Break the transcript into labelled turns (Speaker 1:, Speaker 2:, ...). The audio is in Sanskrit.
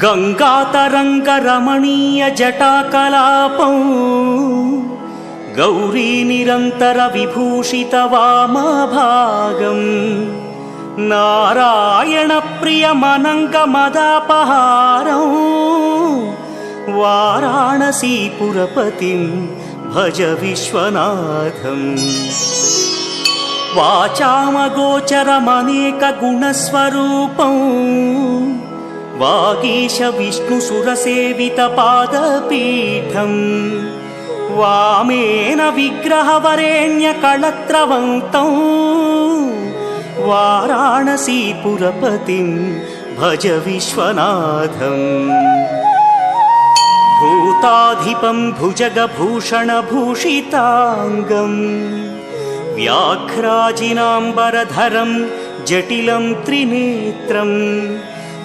Speaker 1: गङ्गातरङ्गरमणीयजटाकलापं गौरीनिरन्तरविभूषितवामभागं नारायणप्रियमनङ्गमदापहारं वाराणसीपुरपतिं भज विश्वनाथम्। वाचामगोचरमनेकगुणस्वरूपं वागीश विष्णुसुरसेवितपादपीठं वामेन विग्रहवरेण्यकळत्रवन्तं वाराणसीपुरपतिं भज विश्वनाथम्। भूताधिपं भुजगभूषणभूषिताङ्गं व्याघ्राजिनाम्बरधरं जटिलं त्रिनेत्रं